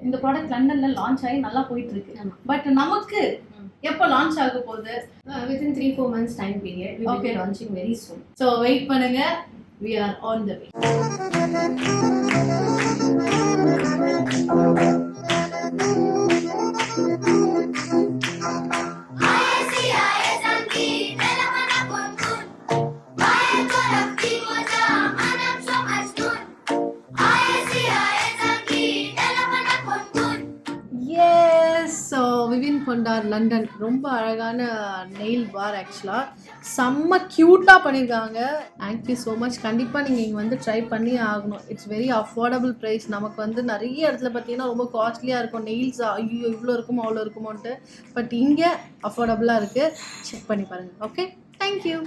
இந்த ப்ராடக்ட் லண்டன்ல லான்ச் ஆகி நல்லா போயிட்டு இருக்கு. பட் நமக்கு எப்போ லான்ச் ஆக போகுது? Within 3-4 months time period. We will be launching very soon. So wait பண்ணுங்க. We are on the way. விவின் பொண்டார் லண்டன் ரொம்ப அழகான நெயில் பார், ஆக்சுவலாக செம்ம க்யூட்டாக பண்ணியிருக்காங்க. Thank you so much. கண்டிப்பாக நீங்கள் இங்கே வந்து ட்ரை பண்ணி ஆகணும். It's very affordable price. நமக்கு வந்து நிறைய இடத்துல பார்த்தீங்கன்னா ரொம்ப காஸ்ட்லியாக இருக்கும் நெயில்ஸ். ஐயோ இவ்வளோ இருக்குமோ அவ்வளோ இருக்குமோன்ட்டு. பட் இங்கே அஃபோர்டபுளாக இருக்குது. செக் பண்ணி பாருங்கள். Okay, thank you.